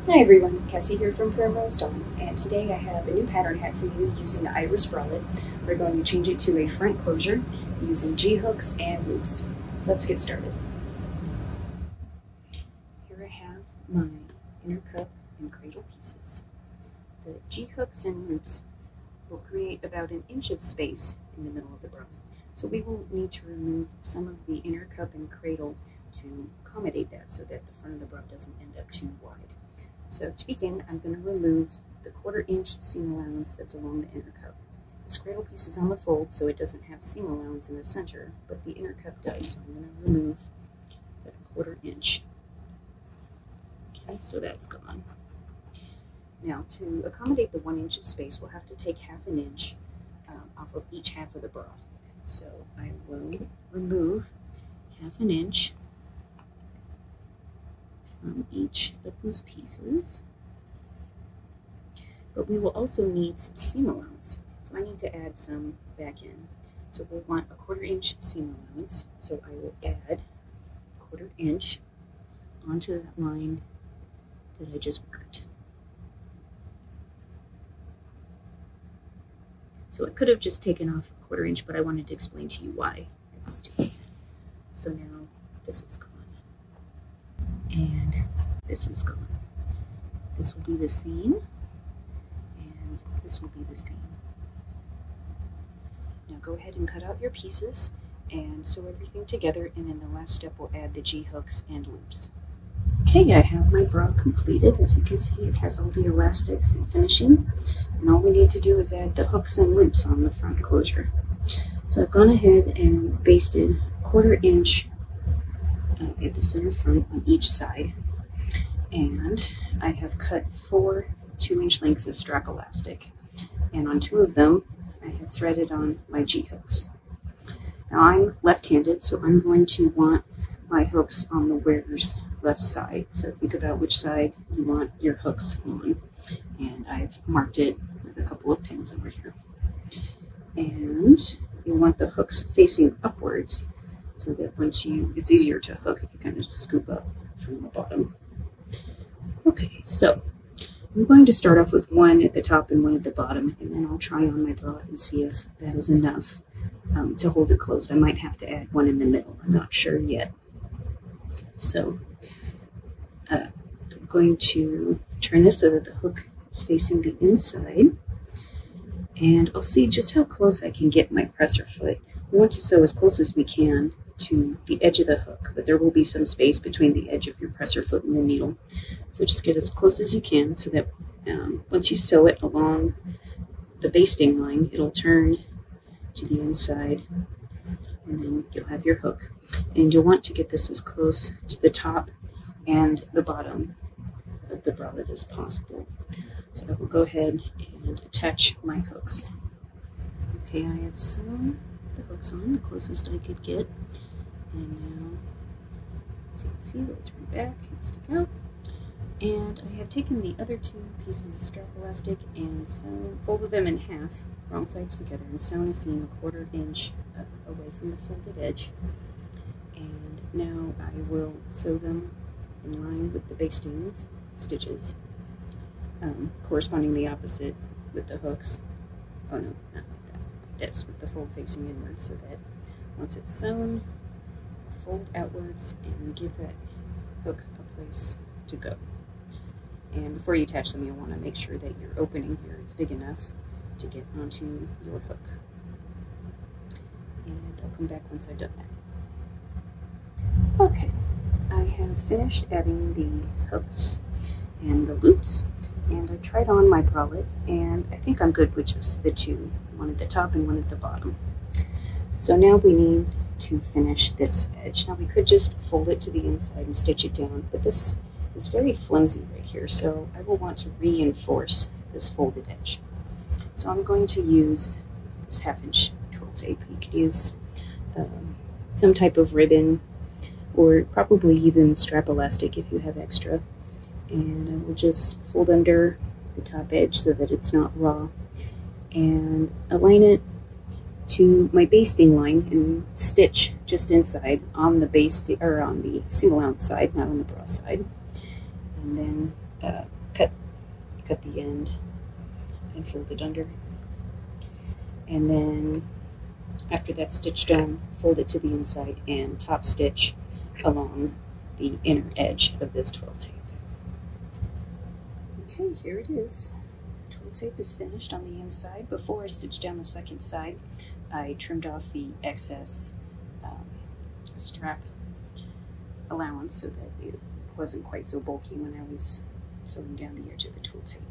Hi everyone, Cassie here from Primrose Dawn, and today I have a new pattern hack for you using the Iris Bralette. We're going to change it to a front closure using G-hooks and loops. Let's get started. Here I have my inner cup and cradle pieces. The G-hooks and loops will create about an inch of space in the middle of the bra. So we will need to remove some of the inner cup and cradle to accommodate that so that the front of the bra doesn't end up too wide. So to begin, I'm going to remove the 1/4 inch seam allowance that's along the inner cup. This cradle piece is on the fold, so it doesn't have seam allowance in the center, but the inner cup does. So I'm going to remove that 1/4 inch. Okay, so that's gone. Now, to accommodate the 1 inch of space, we'll have to take 1/2 inch off of each half of the bra. So I will remove 1/2 inch from each of those pieces, but we will also need some seam allowance, so I need to add some back in. So we'll want a 1/4 inch seam allowance, so I will add 1/4 inch onto that line that I just marked. So I could have just taken off a 1/4 inch, but I wanted to explain to you why I was doing that. So now this is gone. And this is gone. This will be the same, and this will be the same. Now go ahead and cut out your pieces and sew everything together, and in the last step we'll add the G-hooks and loops. Okay, I have my bra completed. As you can see, it has all the elastics and finishing, and all we need to do is add the hooks and loops on the front closure. So I've gone ahead and basted 1/4 inch at the center front on each side, and I have cut 4 2-inch lengths of strap elastic, and on 2 of them I have threaded on my G-hooks. Now I'm left-handed, so I'm going to want my hooks on the wearer's left side, so think about which side you want your hooks on, and I've marked it with a couple of pins over here. And you want the hooks facing upwards, so that it's easier to hook if you kind of just scoop up from the bottom. Okay, so I'm going to start off with one at the top and one at the bottom, and then I'll try on my bra and see if that is enough to hold it closed. I might have to add one in the middle, I'm not sure yet. So I'm going to turn this so that the hook is facing the inside, and I'll see just how close I can get my presser foot. We want to sew as close as we can to the edge of the hook, but there will be some space between the edge of your presser foot and the needle. So just get as close as you can so that once you sew it along the basting line, it'll turn to the inside, and then you'll have your hook. And you'll want to get this as close to the top and the bottom of the bralette as possible. So I will go ahead and attach my hooks. Okay, I have sewn the hooks on the closest I could get, and now, as you can see, those from the back and stick out. And I have taken the other 2 pieces of strap elastic and folded them in half, wrong sides together, and sewn a seam 1/4 inch away from the folded edge. And now I will sew them in line with the basting stitches, corresponding the opposite with the hooks. Oh no, not like that. This with the fold facing inwards, so that once it's sewn, fold outwards and give that hook a place to go. And before you attach them, you'll want to make sure that your opening here is big enough to get onto your hook. And I'll come back once I've done that. Okay, I have finished adding the hooks and the loops, and I tried on my bralette, and I think I'm good with just the 2, one at the top and one at the bottom. So now we need to finish this edge. Now we could just fold it to the inside and stitch it down, but this is very flimsy right here, so I will want to reinforce this folded edge. So I'm going to use this 1/2 inch twirl tape. You could use some type of ribbon, or probably even strap elastic if you have extra. And I will just fold under the top edge so that it's not raw, and align it to my basting line and stitch just inside on the basting, or on the seam allowance side, not on the bra side. And then cut the end and fold it under. And then after that's stitched on, fold it to the inside and top stitch along the inner edge of this twill tape. Okay, here it is. The twill tape is finished on the inside. Before I stitched down the second side, I trimmed off the excess strap allowance so that it wasn't quite so bulky when I was sewing down the edge of the twill tape.